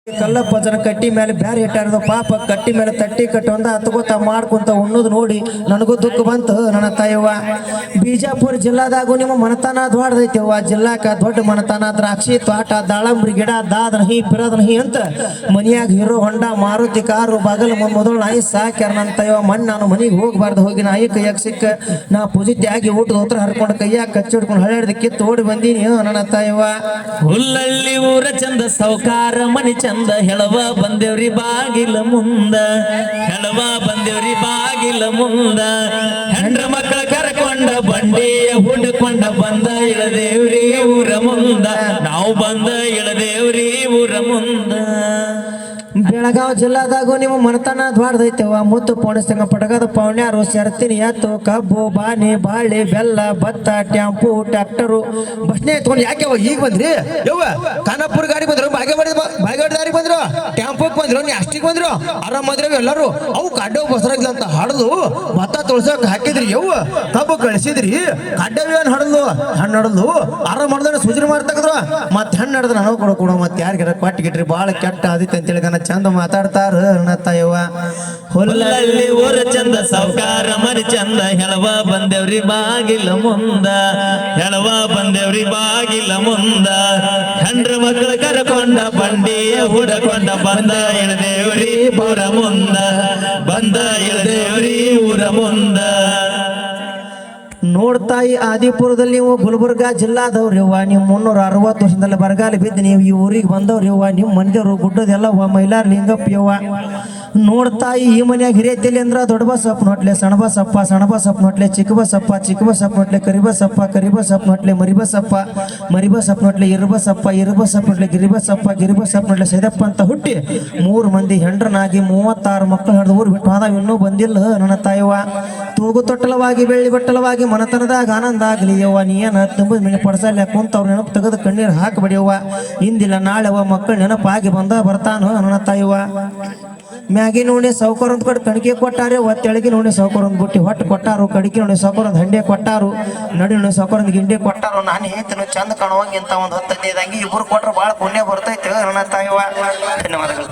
ಕಲ್ಲಪ್ಪ ಜನ ಕಟ್ಟಿ ಮೇಲೆ ಬ್ಯಾರೆ ಇಟ್ಟಾರದು ಪಾಪ ಕಟ್ಟಿ ಮೇಲೆ ತಟ್ಟಿ ಕಟ್ಟೊಂದ ಹತ್ಕೋತ ಮಾಡ್ಕೊಂತ ಉಣ್ಣೋದು ನೋಡಿ ನನಗೂ ದುಃಖ ಬಂತು ನನ್ನ ತಾಯವ್ವ. ಬಿಜಾಪುರ ಜಿಲ್ಲಾದಾಗೂ ನಿಮ್ಮ ಮನತನ ದೊಡ್ಡದೈತಿವ್ವ. ಜಿಲ್ಲಾಕ ದೊಡ್ಡ ಮನತನ ದ್ರಾಕ್ಷಿ ತೋಟ ದಾಳಂಬ್ರಿ ಗಿಡ ದಾದನಹಿ ಪಿರದನಹಿ ಅಂತ ಮನಿಯಾಗ ಹೀರೋ ಹೊಂಡ ಮಾರುತಿ ಕಾರು ಬಗಲ್ ಮೊದಲು ನಾಯಿ ಸಾಕ್ಯಾರ ನನ್ನ ತಾಯವ್ವ. ಮಣ್ಣು ನಾನು ಮನಿಗೆ ಹೋಗ್ಬಾರ್ದು ಹೋಗಿ ನಾಯಿ ಕೈಯಾಗ ಸಿಕ್ಕ ನಾ ಪೂಜಿತೆ ಆಗಿ ಊಟದ ಉತ್ತರ ಹರ್ಕೊಂಡು ಕೈಯಾಗ ಕಚ್ಚಿಡ್ಕೊಂಡು ಹಳ್ಯಾಡ್ದ ಕಿತ್ತು ಓಡಿ ಬಂದೀನಿ ನನ್ನ ತಾಯವ್ವ. ಹುಲ್ಲಳ್ಳಿ ಊರ ಚಂದ ಸೌಕಾರ ಮನಿ ಚಂದ ಹೆಳವ ಬಂದೇವ್ರಿ ಬಾಗಿಲ ಮುಂದ ಹೆಳವ ಬಂದೇವ್ರಿ ಬಾಗಿಲ ಮುಂದ ಹೆಂಡ್ರ ಮಕ್ಕಳ ಕರ್ಕೊಂಡ ಬಂಡಿಯ ಹುಡ್ಕೊಂಡ ಬಂದ ಇಳದೇವ್ರಿ ಊರ ಮುಂದ ನಾವು ಬಂದ ಇಳದೇವ್ರಿ ಊರ ಮುಂದ. ಬೆಳಗಾವ್ ಜಿಲ್ಲಾದಾಗೂ ನಿಮ್ಮ ಮನತನ ದ್ವಾಡ್ದೈತೆವ. ಮುತ್ತು ಪೋಣಿಸ್ತಂಗ ಪಟಕದ ಪೌಣ್ಯಾರು ಸೆರ್ತಿನಿ ಎತ್ತು ಕಬ್ಬು ಬಾಣಿ ಬಾಳೆ ಬೆಲ್ಲ ಭತ್ತ ಟ್ಯಾಂಪು ಟ್ರ್ಯಾಕ್ಟರು ಬಸ್ನೇ ಎತ್ಕೊಂಡು ಯಾಕೆವ ಈಗ ಬಂದ್ರಿ ಯವ್ವ? ಖಾನಾಪುರ ಗಾಡಿ ಬಂದ್ರು, ಬಾಗೇವಾಡಿ ದಾರಿ ಬಂದ್ರು, ಟ್ಯಾಂಪುಕ್ ಬಂದ್ರು, ನೀ ಅಷ್ಟಿಗೆ ಬಂದ್ರು, ಆರಾಮ್ ಬಂದ್ರವ ಎಲ್ಲರೂ. ಅವು ಕಡ್ಡವು ಬಸರಾಗ್ಲಿ ಅಂತ ಹಡ್ದು ಭತ್ತ ತೊಳ್ಸಕ್ ಹಾಕಿದ್ರಿ ಯವ್ವ. ಕಬ್ಬು ಕಳಿಸಿದ್ರಿ ಕಡ್ಡವು ಏನ್ ಹಡದು ಹಣ್ಣು ಹಡದು ಆರಾಮ್ ಮಾಡಿದ್ರೆ ಸುಜರಿ ಮಾಡ್ತಕ್ಕದ್ರು. ಮತ್ತೆ ಹಣ್ಣು ಹಡ್ದು ನನಗೆ ಕೊಡೋ ಮತ್ತೆ ಯಾರಿಗಾರ ಕೊಟ್ಟಿಗಿಟ್ರಿ ಭಾಳ ಕೆಟ್ಟ ಆದಿತ್ತು ಅಂತೇಳಿ ಚಂದ ಮಾತಾಡ್ತಾರ ನನ್ನ ತಾಯವ್ವ. ಹುಲ್ಲಳ್ಳಿ ಊರ ಚಂದ ಸೌಕಾರ ಮರಿ ಚಂದ ಹೆಳವ ಬಂದೇವ್ರಿ ಬಾಗಿಲ ಮುಂದ ಹೆಳವ ಬಂದೇವ್ರಿ ಬಾಗಿಲ ಮುಂದ ಹೆಂಡ್ರ ಮಕ್ಕಳ ಕರ್ಕೊಂಡ ಬಂಡಿಯ ಹುಡಕೊಂಡ ಬಂದ ಇಳದೇವ್ರಿ ಊರ ಮುಂದ ಬಂದ ಇಳದೇವ್ರಿ ಊರ ಮುಂದ. ನೋಡ್ತಾಯಿ ಆದಿಪುರದಲ್ಲಿ ನೀವು ಗುಲ್ಬರ್ಗಾ ಜಿಲ್ಲಾದವ್ರಿವ್ವ. ನೀವು 360 ವರ್ಷದಲ್ಲಿ ಬರಗಾಲ ಬಿದ್ದು ನೀವು ಈ ಊರಿಗೆ ಬಂದವ್ರಿವ್ವ. ನಿಮ್ಮ ಮಂದಿಯವರು ಗುಡ್ಡದೆಲ್ಲವ್ವ ಮೈಲಾರ ಲಿಂಗಪ್ಪಯ್ಯವ್ವ. ನೋಡ್ತಾಯಿ ಈ ಮನ್ಯಾಗ ಹಿರಿಯತಿಲಿ ಅಂದ್ರ ದೊಡ್ಡ ಬಸಪ್ಪ ನೋಟ್ಲೆ ಸಣ್ಣ ಬಸಪ್ಪ, ಸಣ್ಣ ಬಸಪ್ಪ ನೋಟ್ಲೆ ಚಿಕ್ಕ ಬಸಪ್ಪ, ಚಿಕ್ಕ ಬಸಪ್ಪ ನೋಟ್ಲೆ ಕರಿಬಸಪ್ಪ, ಕರಿಬಸಪ್ಪ ನೋಟ್ಲೆ ಮರಿಬಸಪ್ಪ, ಮರಿಬಸಪ್ಪ ನೋಟ್ಲೆ ಇರುಬಸಪ್ಪ, ಇರುಬಸಪ್ಪ ನೋಟ್ಲೆ ಗಿರಿಬಸಪ್ಪ, ಗಿರಿಬಸಪ್ಪ ನೋಟ್ಲೆ ಸೈದಪ್ಪ ಅಂತ ಹುಟ್ಟಿ 3 ಮಂದಿ ಹೆಂಡ್ರನಾಗಿ 36 ಮಕ್ಕಳು ಹಿಡಿದು ಊರು ಬಿಟ್ಟು ಆದಾವ ಇನ್ನೂ ಬಂದಿಲ್ಲ ನನ್ನ ತಾಯವ್ವ. ತೂಗು ತೊಟ್ಟಲವಾಗಿ ಬೆಳ್ಳಿ ಬಟ್ಟಲವಾಗಿ ಮನತನದಾಗ ಆನಂದ ಆಗಲಿ ಯವ್ವ. ನೀ ಏನ ತುಂಬ ಮನೆ ಪಡ್ಸಲ್ಲ ಕುಂತವ್ರ ನೆನಪು ತೆಗೆದು ಕಣ್ಣೀರು ಹಾಕಬೇಡಿಯವ್ವ. ಇಂದಿಲ್ಲ ನಾಳೆವ ಮಕ್ಕಳು ನೆನಪಾಗಿ ಬಂದ ಬರ್ತಾನ ನನ್ನ ತಾಯವ್ವ. ಮ್ಯಾಗಿ ನೋಡಿ ಸೌಕರ್ ಒಂದು ಕಡೆ ಕಣಿಕೆ ಕೊಟ್ಟಾರೆ, ಒತ್ತೆಳಗಿ ನೋಡಿ ಸೌಕರ್ ಒಂದು ಬುಟ್ಟಿ ಹೊಟ್ಟು ಕೊಟ್ಟಾರು, ಕಡಿಕೆ ನೋಡಿ ಸೌಕರ್ ಒಂದು ಹಂಡೆ ಕೊಟ್ಟಾರು, ನಡಿ ನೋಡಿ ಸೌಕರ್ ಒಂದು ಗಿಂಡೆ ಕೊಟ್ಟಾರು. ನಾನು ಹೇಳ್ತೀನಿ ಚಂದ ಕಾಣುವಂಗೆ ಇಂತ ಒಂದು 10-15 ಅಂಗಿ ಇಬ್ಬರು ಕೊಟ್ರೆ ಭಾಳ ಪುಣ್ಯ ಬರ್ತೈತೆ ನನ್ನ ತಾಯವ್ವ. ಧನ್ಯವಾದಗಳು.